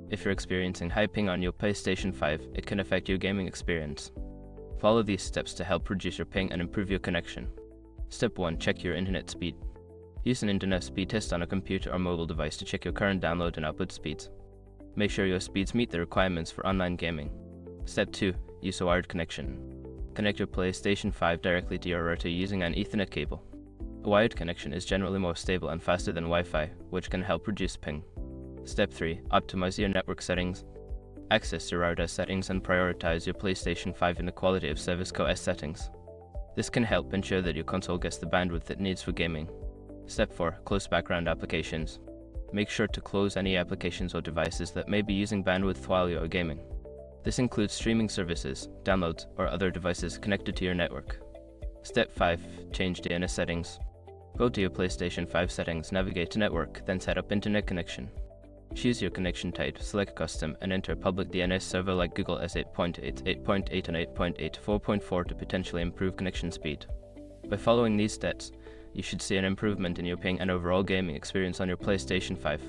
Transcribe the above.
If you're experiencing high ping on your PlayStation 5, it can affect your gaming experience. Follow these steps to help reduce your ping and improve your connection. Step 1. Check your internet speed. Use an internet speed test on a computer or mobile device to check your current download and upload speeds. Make sure your speeds meet the requirements for online gaming. Step 2. Use a wired connection. Connect your PlayStation 5 directly to your router using an Ethernet cable. A wired connection is generally more stable and faster than Wi-Fi, which can help reduce ping. Step 3. Optimize your network settings. Access your router settings and prioritize your PlayStation 5 in the quality of service OS settings. This can help ensure that your console gets the bandwidth it needs for gaming. Step 4. Close background applications. Make sure to close any applications or devices that may be using bandwidth while you are gaming. This includes streaming services, downloads, or other devices connected to your network. Step 5. Change DNS settings. Go to your PlayStation 5 settings, navigate to Network, then set up Internet connection. Choose your connection type, select Custom, and enter a public DNS server like Google S8.8, 8.8, and 8.8, 4.4 to potentially improve connection speed. By following these steps, you should see an improvement in your ping and overall gaming experience on your PlayStation 5.